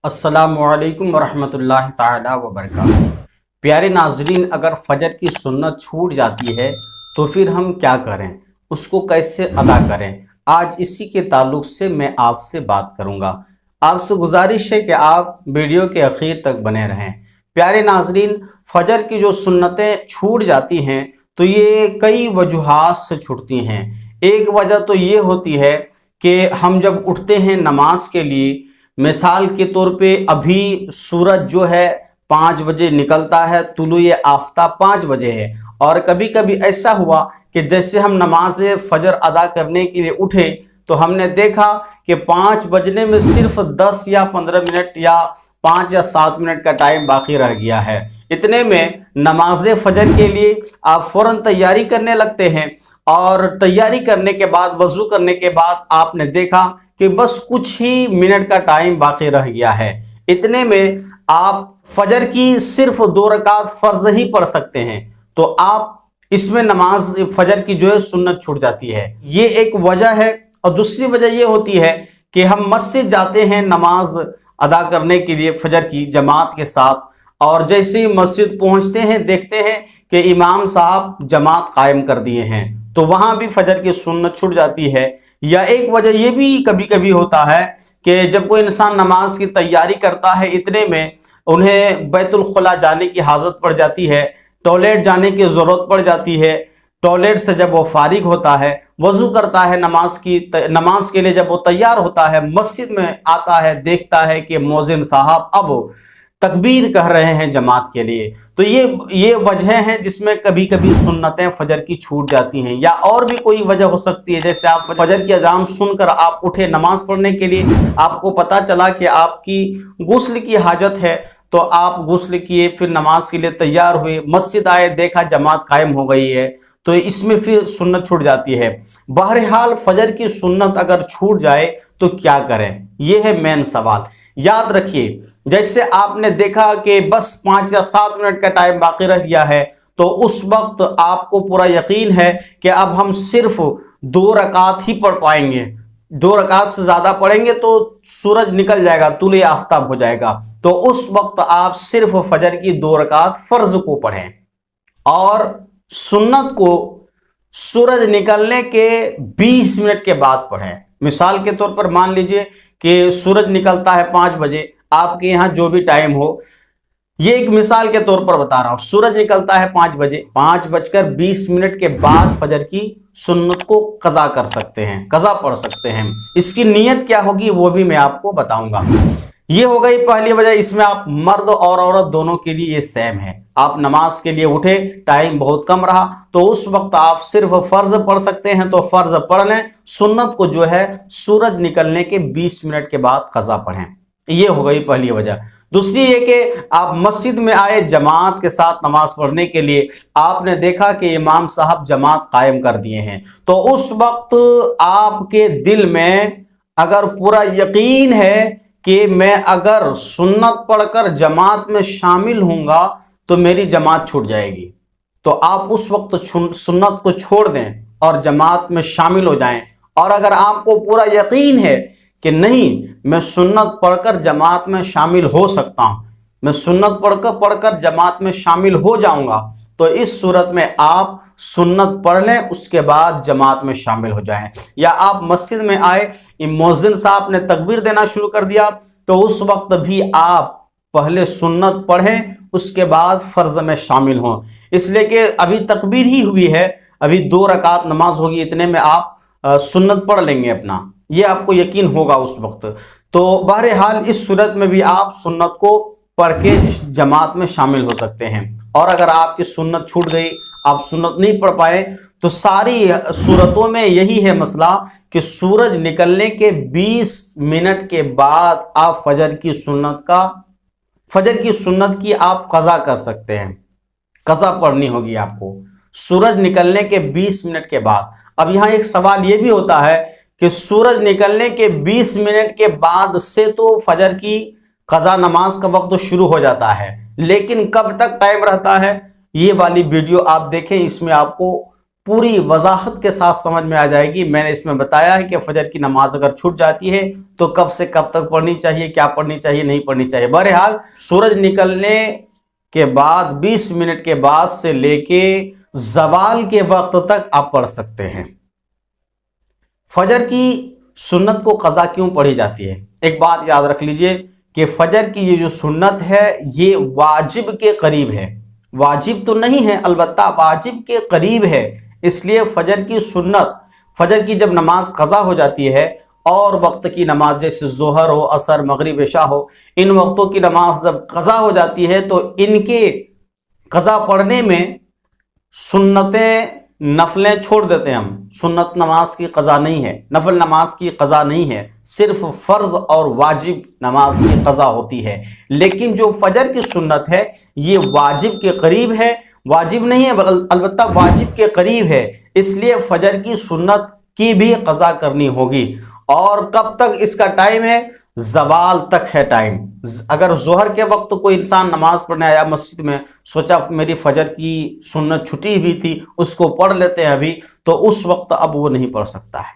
अस्सलामु अलैकुम वरहमतुल्लाहि ताला वबरकातुहू। प्यारे नाजरीन, अगर फजर की सुन्नत छूट जाती है तो फिर हम क्या करें, उसको कैसे अदा करें, आज इसी के ताल्लुक से मैं आपसे बात करूंगा। आपसे गुजारिश है कि आप वीडियो के आखिर तक बने रहें। प्यारे नाजरीन, फजर की जो सुन्नतें छूट जाती हैं तो ये कई वजूहात से छूटती हैं। एक वजह तो ये होती है कि हम जब उठते हैं नमाज के लिए, मिसाल के तौर पे अभी सूरज जो है 5 बजे निकलता है, तुलुए आफ्ताब 5 बजे है, और कभी कभी ऐसा हुआ कि जैसे हम नमाज फजर अदा करने के लिए उठे तो हमने देखा कि 5 बजने में सिर्फ 10 या 15 मिनट या 5 या 7 मिनट का टाइम बाकी रह गया है। इतने में नमाज फजर के लिए आप फौरन तैयारी करने लगते हैं, और तैयारी करने के बाद, वजू करने के बाद आपने देखा कि बस कुछ ही मिनट का टाइम बाकी रह गया है। इतने में आप फजर की सिर्फ 2 रकात फर्ज ही पढ़ सकते हैं, तो आप इसमें नमाज फजर की जो है सुन्नत छूट जाती है। ये एक वजह है। और दूसरी वजह ये होती है कि हम मस्जिद जाते हैं नमाज अदा करने के लिए फजर की जमात के साथ, और जैसे ही मस्जिद पहुंचते हैं देखते हैं कि इमाम साहब जमात कायम कर दिए हैं, तो वहां भी फजर की सुन्नत छूट जाती है। या एक वजह ये भी कभी कभी होता है कि जब कोई इंसान नमाज की तैयारी करता है, इतने में उन्हें बैतुल खुला जाने की हाजत पड़ जाती है, टॉयलेट जाने की ज़रूरत पड़ जाती है। टॉयलेट से जब वो फारिग होता है, वज़ू करता है, नमाज के लिए जब वो तैयार होता है, मस्जिद में आता है, देखता है कि मौज़िन साहब अब तकबीर कह रहे हैं जमात के लिए। तो ये वजह है जिसमें कभी कभी सुन्नतें फजर की छूट जाती हैं। या और भी कोई वजह हो सकती है, जैसे आप फजर की अजान सुनकर आप उठे नमाज पढ़ने के लिए, आपको पता चला कि आपकी गुस्ल की हाजत है, तो आप गुस्ल किए, फिर नमाज के लिए तैयार हुए, मस्जिद आए, देखा जमात कायम हो गई है, तो इसमें फिर सुन्नत छूट जाती है। बहरहाल फजर की सुन्नत अगर छूट जाए तो क्या करें, यह है मेन सवाल। याद रखिए, जैसे आपने देखा कि बस 5 या 7 मिनट का टाइम बाकी रह गया है, तो उस वक्त आपको पूरा यकीन है कि अब हम सिर्फ 2 रकात ही पढ़ पाएंगे। 2 रकात से ज्यादा पढ़ेंगे तो सूरज निकल जाएगा, तुले आफ्ताब हो जाएगा। तो उस वक्त आप सिर्फ फजर की 2 रकात फर्ज को पढ़ें, और सुन्नत को सूरज निकलने के 20 मिनट के बाद पढ़ें। मिसाल के तौर पर मान लीजिए कि सूरज निकलता है 5 बजे, आपके यहाँ जो भी टाइम हो, ये एक मिसाल के तौर पर बता रहा हूं। सूरज निकलता है 5 बजे, 5:20 के बाद फजर की सुन्नत को कज़ा कर सकते हैं, कज़ा पढ़ सकते हैं। इसकी नीयत क्या होगी वो भी मैं आपको बताऊंगा। ये हो गई पहली वजह। इसमें आप मर्द और औरत दोनों के लिए ये सेम है। आप नमाज के लिए उठे, टाइम बहुत कम रहा, तो उस वक्त आप सिर्फ फर्ज पढ़ सकते हैं, तो फर्ज पढ़ लें। सुन्नत को जो है सूरज निकलने के 20 मिनट के बाद कज़ा पढ़ें। ये हो गई पहली वजह। दूसरी ये कि आप मस्जिद में आए जमात के साथ नमाज पढ़ने के लिए, आपने देखा कि इमाम साहब जमात कायम कर दिए हैं, तो उस वक्त आपके दिल में अगर पूरा यकीन है कि मैं अगर सुन्नत पढ़कर जमात में शामिल होऊंगा तो मेरी जमात छूट जाएगी, तो आप उस वक्त सुन्नत को छोड़ दें और जमात में शामिल हो जाएं। और अगर आपको पूरा यकीन है कि नहीं, मैं सुन्नत पढ़कर जमात में शामिल हो सकता हूं, मैं सुन्नत पढ़कर जमात में शामिल हो जाऊंगा, तो इस सूरत में आप सुन्नत पढ़ लें, उसके बाद जमात में शामिल हो जाएं। या आप मस्जिद में आए, मुअज्जिन साहब ने तकबीर देना शुरू कर दिया, तो उस वक्त भी आप पहले सुन्नत पढ़ें, उसके बाद फर्ज में शामिल हों। इसलिए कि अभी तकबीर ही हुई है, अभी 2 रकात नमाज होगी, इतने में आप सुन्नत पढ़ लेंगे अपना, ये आपको यकीन होगा उस वक्त। तो बहरहाल इस सूरत में भी आप सुन्नत को पढ़ के जमात में शामिल हो सकते हैं। और अगर आपकी सुन्नत छूट गई, आप सुन्नत नहीं पढ़ पाए, तो सारी सूरतों में यही है मसला कि सूरज निकलने के 20 मिनट के बाद आप फजर की सुन्नत की आप कज़ा कर सकते हैं। कज़ा पढ़नी होगी आपको सूरज निकलने के 20 मिनट के बाद। अब यहाँ एक सवाल ये भी होता है कि सूरज निकलने के 20 मिनट के बाद से तो फजर की कज़ा नमाज का वक्त तो शुरू हो जाता है, लेकिन कब तक टाइम रहता है, ये वाली वीडियो आप देखें, इसमें आपको पूरी वजाहत के साथ समझ में आ जाएगी। मैंने इसमें बताया है कि फजर की नमाज अगर छूट जाती है तो कब से कब तक पढ़नी चाहिए, क्या पढ़नी चाहिए, नहीं पढ़नी चाहिए। बहरहाल सूरज निकलने के बाद 20 मिनट के बाद से लेके ज़वाल के वक्त तक आप पढ़ सकते हैं। फजर की सुन्नत को क़ज़ा क्यों पढ़ी जाती है? एक बात याद रख लीजिए कि फजर की ये जो सुन्नत है ये वाजिब के करीब है। वाजिब तो नहीं है, अलबत्ता वाजिब के करीब है। इसलिए फजर की सुन्नत, फजर की जब नमाज क़ज़ा हो जाती है और वक्त की नमाज जैसे ज़ोहर हो, असर, मगरिब, इशा हो, इन वक्तों की नमाज जब क़ज़ा हो जाती है तो इनके क़ज़ा पढ़ने में सुन्नतें, नफलें छोड़ देते हैं हम। सुन्नत नमाज की क़ज़ा नहीं है, नफल नमाज की क़ज़ा नहीं है, सिर्फ फ़र्ज़ और वाजिब नमाज की क़ज़ा होती है। लेकिन जो फजर की सुन्नत है ये वाजिब के करीब है, वाजिब नहीं है अलबत्ता वाजिब के करीब है। इसलिए फजर की सुन्नत की भी क़ज़ा करनी होगी। और कब तक इसका टाइम है? ज़वाल तक है टाइम। अगर ज़ोहर के वक्त कोई इंसान नमाज पढ़ने आया मस्जिद में, सोचा मेरी फजर की सुन्नत छुटी हुई थी, उसको पढ़ लेते हैं अभी, तो उस वक्त अब वो नहीं पढ़ सकता है।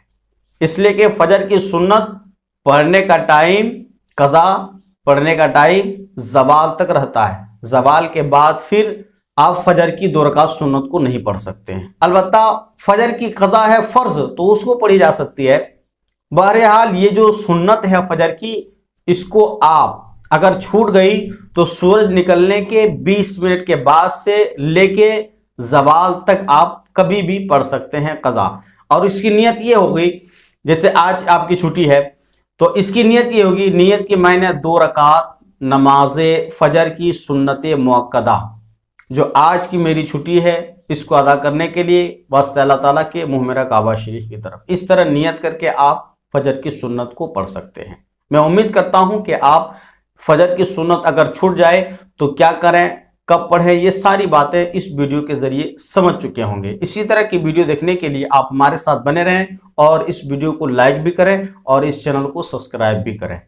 इसलिए कि फजर की सुन्नत पढ़ने का टाइम, क़ज़ा पढ़ने का टाइम ज़वाल तक रहता है। ज़वाल के बाद फिर आप फजर की 2 रकात सुन्नत को नहीं पढ़ सकते हैं। अलबत्ता फजर की क़ज़ा है फ़र्ज़, तो उसको पढ़ी जा सकती है। बहरहाल ये जो सुन्नत है फजर की, इसको आप अगर छूट गई तो सूरज निकलने के 20 मिनट के बाद से लेके ज़वाल तक आप कभी भी पढ़ सकते हैं क़ज़ा। और इसकी नियत ये होगी, जैसे आज आपकी छुट्टी है तो इसकी नियत ये होगी, नियत की मैंने 2 रकात नमाज फजर की सुन्नत मुअक्कदा जो आज की मेरी छुट्टी है इसको अदा करने के लिए वास्ते अल्लाह ताला के मुँह मेरा काबा शरीफ की तरफ, इस तरह नियत करके आप फजर की सुन्नत को पढ़ सकते हैं। मैं उम्मीद करता हूं कि आप फजर की सुन्नत अगर छूट जाए तो क्या करें, कब पढ़ें, ये सारी बातें इस वीडियो के जरिए समझ चुके होंगे। इसी तरह की वीडियो देखने के लिए आप हमारे साथ बने रहें और इस वीडियो को लाइक भी करें और इस चैनल को सब्सक्राइब भी करें।